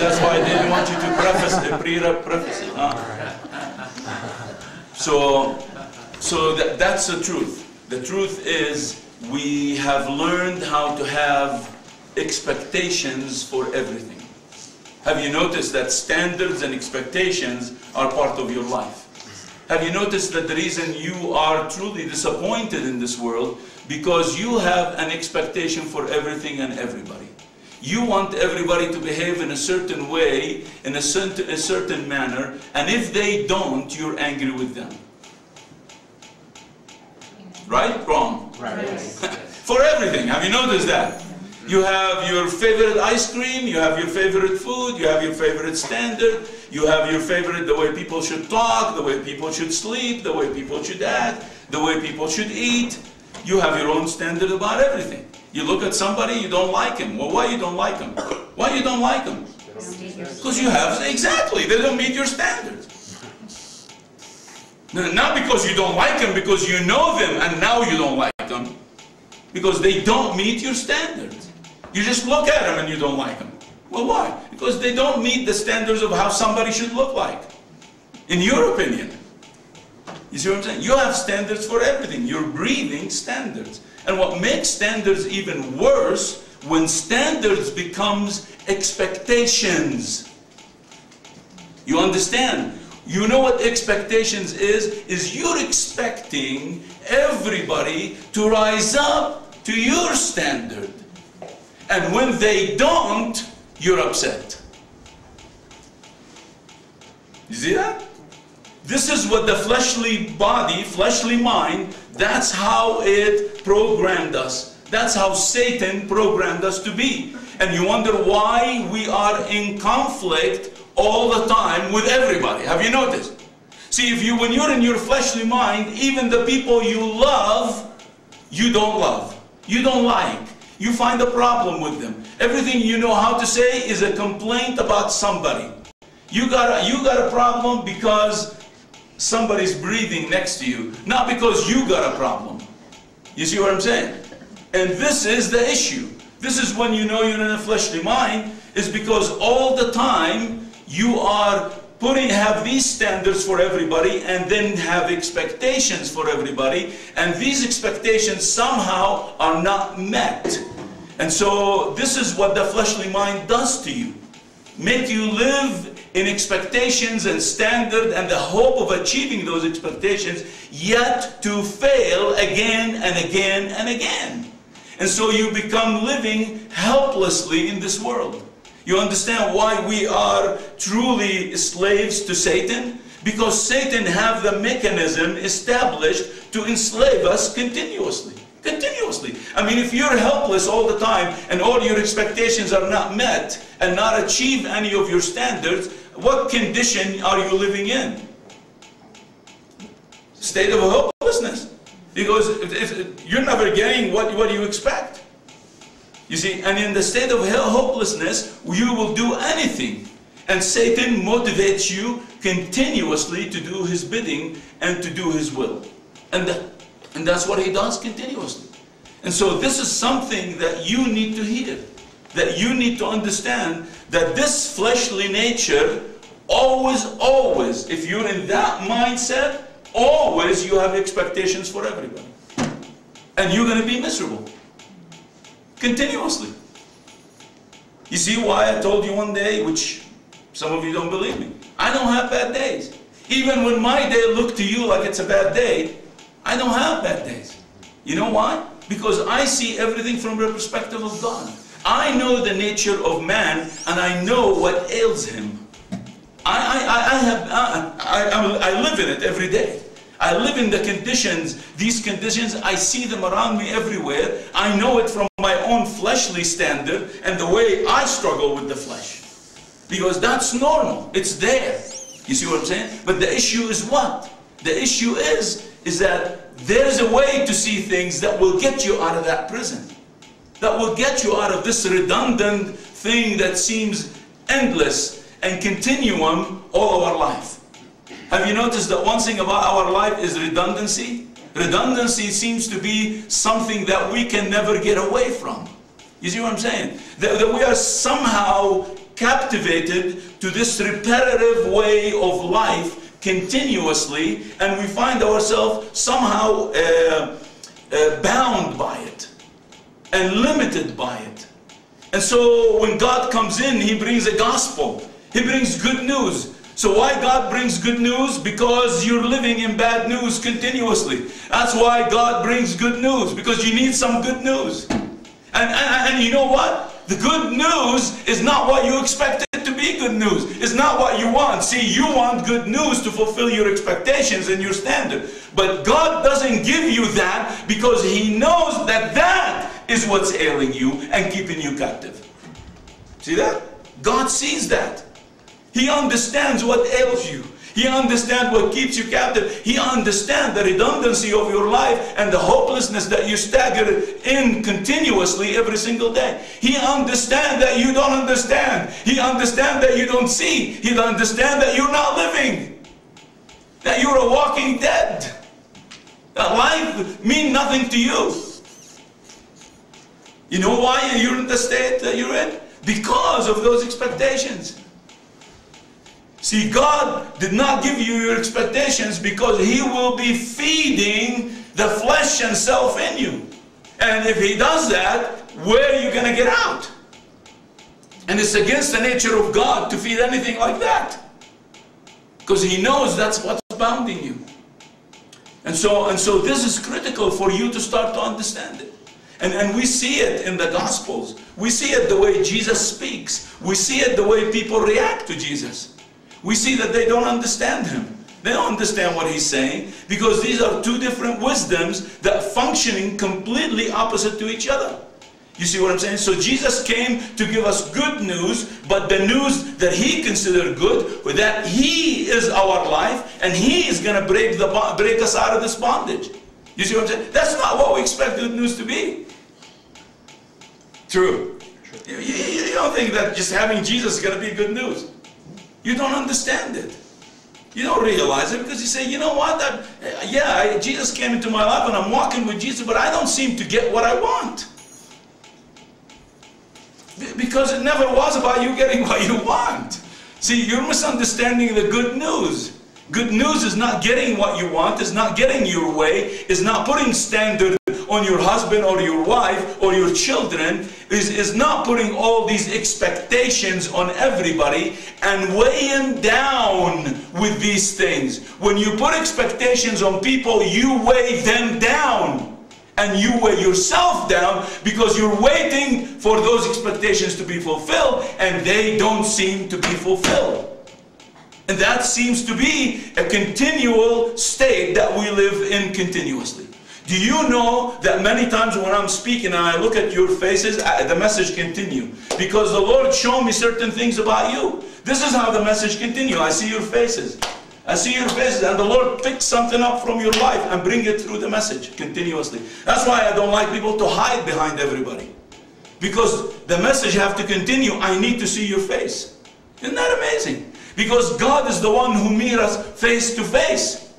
That's why I didn't want you to preface it, huh? So that's the truth. The truth is we have learned how to have expectations for everything. Have you noticed that standards and expectations are part of your life? Have you noticed that the reason you are truly disappointed in this world because you have an expectation for everything and everybody? You want everybody to behave in a certain way, in a certain manner, and if they don't, you're angry with them. Right? Wrong? Right. For everything. Have you noticed that? You have your favorite ice cream, you have your favorite food, you have your favorite standard, you have your favorite, the way people should talk, the way people should sleep, the way people should act, the way people should eat. You have your own standard about everything. You look at somebody, you don't like him. Well, why you don't like him? Why you don't like him? Because you have, exactly, they don't meet your standards. Not because you don't like them, because you know them and now you don't like them. Because they don't meet your standards. You just look at them and you don't like them. Well, why? Because they don't meet the standards of how somebody should look like, in your opinion. You see what I'm saying? You have standards for everything. You're breathing standards. And what makes standards even worse, when standards becomes expectations. You understand? You know what expectations is you're expecting everybody to rise up to your standard. And when they don't, you're upset. You see that? This is what the fleshly body, fleshly mind, that's how it programmed us. That's how Satan programmed us to be. And you wonder why we are in conflict all the time with everybody. Have you noticed? See, when you're in your fleshly mind, even the people you love, you don't love. You don't like. You find a problem with them. Everything you know how to say is a complaint about somebody. You got a problem because somebody's breathing next to you, not because you got a problem. You see what I'm saying? And this is the issue. This is when you know you're in a fleshly mind, is because all the time you are have these standards for everybody and then have expectations for everybody, and these expectations somehow are not met. And so this is what the fleshly mind does to you. Make you live in expectations and standard and the hope of achieving those expectations, yet to fail again and again and again. And so you become living helplessly in this world. You understand why we are truly slaves to Satan? Because Satan have the mechanism established to enslave us continuously. Continuously. I mean, if you're helpless all the time and all your expectations are not met and not achieve any of your standards, what condition are you living in? State of hopelessness. Because you're never getting what you expect. You see, and in the state of hopelessness, you will do anything. And Satan motivates you continuously to do his bidding and to do his will. And that's what he does continuously. And so this is something that you need to hear. That you need to understand that this fleshly nature, always, if you're in that mindset, always you have expectations for everybody. And you're going to be miserable. Continuously. You see why I told you one day, which some of you don't believe me. I don't have bad days. Even when my day looked to you like it's a bad day, I don't have bad days. You know why? Because I see everything from the perspective of God. I know the nature of man and I know what ails him. I live in it every day. I live in the conditions, these conditions, I see them around me everywhere. I know it from my own fleshly standard and the way I struggle with the flesh. Because that's normal, it's there. You see what I'm saying? But the issue is what? The issue is that there's a way to see things that will get you out of that prison. That will get you out of this redundant thing that seems endless and continuum all of our life. Have you noticed that one thing about our life is redundancy? Redundancy seems to be something that we can never get away from. You see what I'm saying? That we are somehow captivated to this repetitive way of life continuously, and we find ourselves somehow bound by it and limited by it. And so when God comes in, He brings a gospel. He brings good news. So why God brings good news? Because you're living in bad news continuously. That's why God brings good news, because you need some good news. And you know what? The good news is not what you expected to be good news. It's not what you want. See, you want good news to fulfill your expectations and your standard. But God doesn't give you that because He knows that that is what's ailing you and keeping you captive. See that? God sees that. He understands what ails you. He understands what keeps you captive. He understands the redundancy of your life and the hopelessness that you stagger in continuously every single day. He understands that you don't understand. He understands that you don't see. He understands that you're not living. That you're a walking dead. That life means nothing to you. You know why you're in the state that you're in? Because of those expectations. See, God did not give you your expectations because He will be feeding the flesh and self in you. And if He does that, where are you going to get out? And it's against the nature of God to feed anything like that. Because He knows that's what's bounding you. And so this is critical for you to start to understand it. And we see it in the Gospels. We see it the way Jesus speaks. We see it the way people react to Jesus. We see that they don't understand Him. They don't understand what He's saying because these are two different wisdoms that are functioning completely opposite to each other. You see what I'm saying? So Jesus came to give us good news, but the news that He considered good, that He is our life and He is going to break us out of this bondage. You see what I'm saying? That's not what we expect good news to be. True. You don't think that just having Jesus is going to be good news. You don't understand it. You don't realize it because you say, you know what, Jesus came into my life and I'm walking with Jesus, but I don't seem to get what I want. Because it never was about you getting what you want. See, you're misunderstanding the good news. Good news is not getting what you want, is not getting your way, is not putting standard on your husband or your wife or your children, is not putting all these expectations on everybody and weighing down with these things. When you put expectations on people, you weigh them down. And you weigh yourself down because you're waiting for those expectations to be fulfilled and they don't seem to be fulfilled. And that seems to be a continual state that we live in continuously. Do you know that many times when I'm speaking and I look at your faces, the message continues? Because the Lord showed me certain things about you. This is how the message continues. I see your faces. I see your faces, and the Lord picks something up from your life and bring it through the message continuously. That's why I don't like people to hide behind everybody. Because the message has to continue. I need to see your face. Isn't that amazing? Because God is the one who meets us face to face.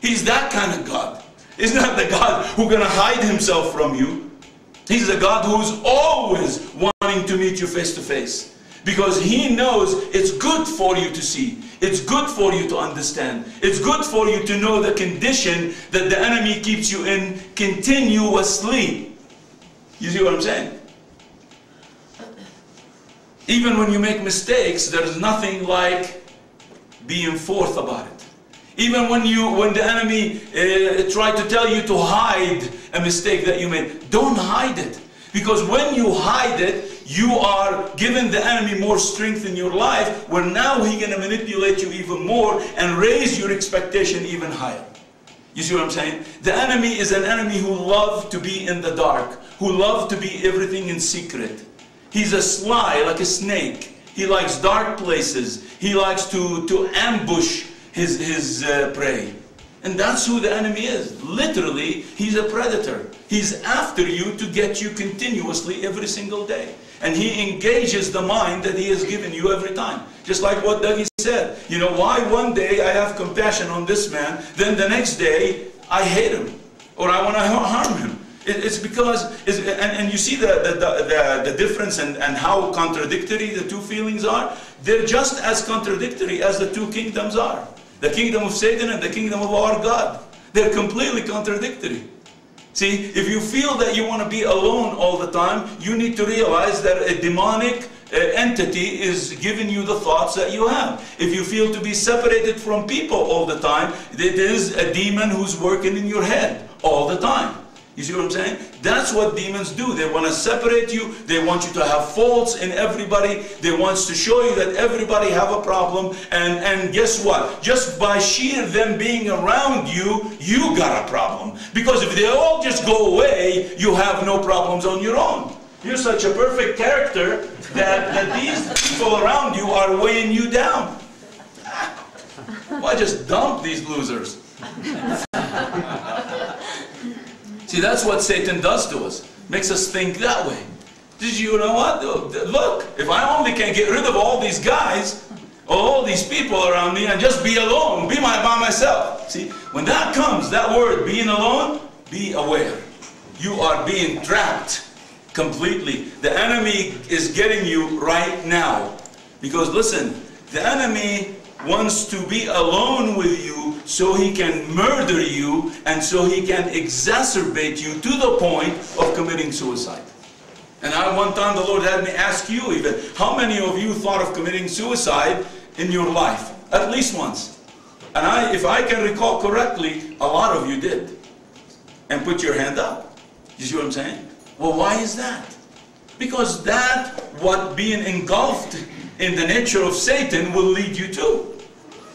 He's that kind of God. He's not the God who's going to hide Himself from you. He's the God who's always wanting to meet you face to face. Because He knows it's good for you to see. It's good for you to understand. It's good for you to know the condition that the enemy keeps you in continuously. You see what I'm saying? Even when you make mistakes, there's nothing like being forth about it. Even when the enemy tried to tell you to hide a mistake that you made, don't hide it. Because when you hide it, you are giving the enemy more strength in your life, where now he's going to manipulate you even more and raise your expectation even higher. You see what I'm saying? The enemy is an enemy who loves to be in the dark, who loves to be everything in secret. He's a sly, like a snake. He likes dark places. He likes to ambush his prey. And that's who the enemy is. Literally, he's a predator. He's after you to get you continuously every single day. And he engages the mind that he has given you every time. Just like what Dougie said. You know, why one day I have compassion on this man, then the next day I hate him. Or I want to harm him. It's because, and you see the difference and how contradictory the two feelings are? They're just as contradictory as the two kingdoms are. The kingdom of Satan and the kingdom of our God. They're completely contradictory. See, if you feel that you want to be alone all the time, you need to realize that a demonic entity is giving you the thoughts that you have. If you feel to be separated from people all the time, it is a demon who's working in your head all the time. You see what I'm saying? That's what demons do. They want to separate you. They want you to have faults in everybody. They want to show you that everybody have a problem. And guess what? Just by sheer them being around you, you got a problem. Because if they all just go away, you have no problems on your own. You're such a perfect character that these people around you are weighing you down. Why just dump these losers? See, that's what Satan does to us. Makes us think that way. Did you know what? Look, if I only can get rid of all these guys, all these people around me, and just be alone, be by myself. See, when that comes, that word, being alone, be aware. You are being trapped completely. The enemy is getting you right now. Because listen, the enemy wants to be alone with you so he can murder you and so he can exacerbate you to the point of committing suicide. And one time the Lord had me ask you even, how many of you thought of committing suicide in your life? At least once. And if I can recall correctly, a lot of you did. And put your hand up. You see what I'm saying? Well, why is that? Because what being engulfed in the nature of Satan will lead you to.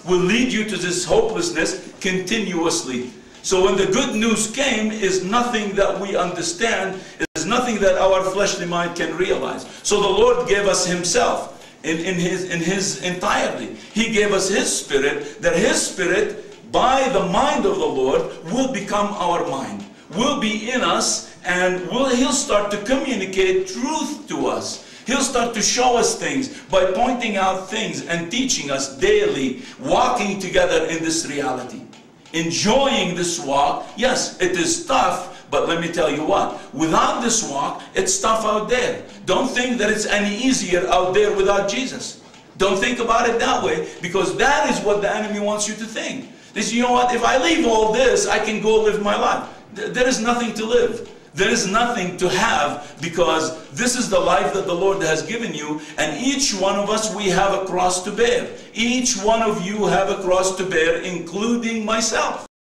Will lead you to this hopelessness continuously. So when the good news came, is nothing that we understand, is nothing that our fleshly mind can realize. So the Lord gave us Himself in His entirety. He gave us His Spirit, that His Spirit, by the mind of the Lord, will become our mind, will be in us, and He'll start to communicate truth to us. He'll start to show us things by pointing out things and teaching us daily, walking together in this reality. Enjoying this walk. Yes, it is tough, but let me tell you what, without this walk, it's tough out there. Don't think that it's any easier out there without Jesus. Don't think about it that way, because that is what the enemy wants you to think. This, you know what, if I leave all this, I can go live my life. There is nothing to live. There is nothing to have, because this is the life that the Lord has given you, and each one of us, we have a cross to bear. Each one of you have a cross to bear, including myself.